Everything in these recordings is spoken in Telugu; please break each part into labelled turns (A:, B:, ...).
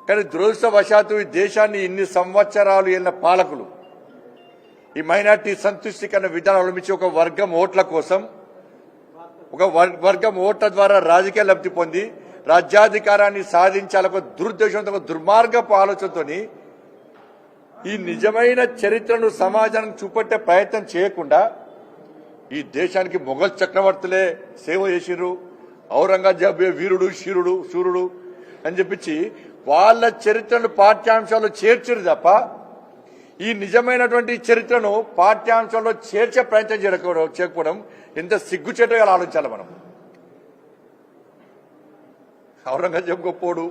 A: కానీ దురదృష్టవశాత్తు ఈ దేశాన్ని ఇన్ని సంవత్సరాలు ఏళ్ళ పాలకులు ఈ మైనార్టీ సంతుష్టికరణ విధానం అవలంబించి ఒక వర్గం ఓట్ల కోసం ఒక వర్గం ఓట్ల ద్వారా రాజకీయ లబ్ధి పొంది రాజ్యాధికారాన్ని సాధించాలొక దురుద్దేశంతో ఒక దుర్మార్గపు ఆలోచనతో ఈ నిజమైన చరిత్రను సమాజానికి చూపెట్టే ప్రయత్నం చేయకుండా ఈ దేశానికి మొఘల్ చక్రవర్తులే సేవ చేసిరు, ఔరంగజేబ్ వీరుడు శూరుడు అని చెప్పించి వాళ్ళ చరిత్రను పాఠ్యాంశాల్లో చేర్చిరు తప్ప ఈ నిజమైనటువంటి చరిత్రను పాఠ్యాంశాల్లో చేర్చే ప్రయత్నం చేయకపోవడం ఎంత సిగ్గుచేటగా ఆలోచించాలి మనం. ఔరంగజేబ్ గొప్పోడు,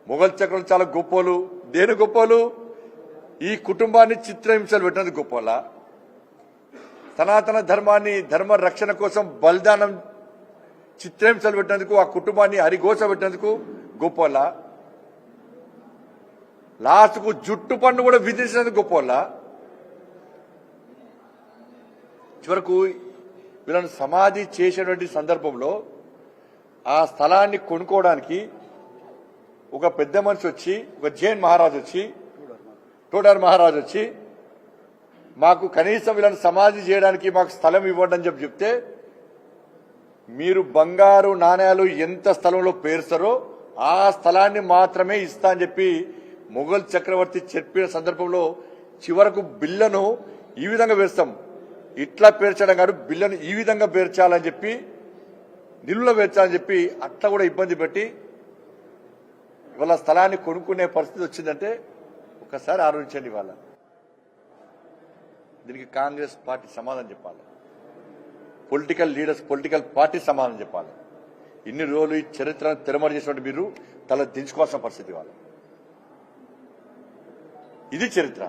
A: మొఘల్ చక్రవర్తులు చాలా గొప్పోలు. దేని గొప్పోలు? ఈ కుటుంబాన్ని చిత్రహింసలు పెట్టినందుకు గొప్పోలా, సనాతన ధర్మాన్ని ధర్మ రక్షణ కోసం బలిదానం చిత్రహింసలు పెట్టినందుకు, ఆ కుటుంబాన్ని హరిఘోష పెట్టినందుకు గొప్పోలా, లాస్ట్కు జుట్టు పన్ను కూడా విధించినందుకు గొప్పోలా. చివరకు వీళ్ళని సమాధి చేసేటువంటి సందర్భంలో ఆ స్థలాన్ని కొనుక్కోవడానికి ఒక పెద్ద మనిషి వచ్చి, ఒక జైన్ మహారాజు వచ్చి, టోడార్ మహారాజు వచ్చి మాకు కనీసం వీళ్ళని సమాధి చేయడానికి మాకు స్థలం ఇవ్వండి అని చెప్తే మీరు బంగారు నాణ్యాలు ఎంత స్థలంలో పేరుస్తారో ఆ స్థలాన్ని మాత్రమే ఇస్తా అని చెప్పి మొఘల్ చక్రవర్తి చెప్పిన సందర్భంలో చివరకు బిల్లను ఈ విధంగా పేర్చాం, ఇట్లా పేర్చడం కాదు, బిల్లను ఈ విధంగా పేర్చాలని చెప్పి నిలువులో పేర్చాలని చెప్పి అట్లా కూడా ఇబ్బంది పెట్టి ఇవాళ స్థలాన్ని కొనుక్కునే పరిస్థితి వచ్చిందంటే ఒకసారి ఆలోచించండి. ఇవాళ దీనికి కాంగ్రెస్ పార్టీ సమాధానం చెప్పాలి, పొలిటికల్ లీడర్స్ పొలిటికల్ పార్టీ సమాధానం చెప్పాలి. ఇన్ని రోజులు ఈ చరిత్రను తెరమరి చేసినట్టు మీరు తల దించుకోవాల్సిన పరిస్థితి ఇవాళ. ఇది చరిత్ర.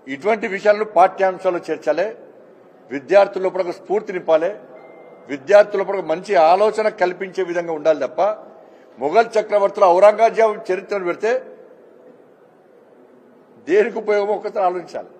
A: ఇటువంటి విషయాలను పాఠ్యాంశాల్లో చేర్చాలి, విద్యార్థుల లోపల ఒక స్ఫూర్తి నింపాలి, విద్యార్థుల లోపల ఒక మంచి ఆలోచన కల్పించే విధంగా ఉండాలి తప్ప మొఘల్ చక్రవర్తుల ఔరంగజేబు చరిత్రను పెడితే దేనికి ఉపయోగమో ఒకసారి ఆలోచించాలి.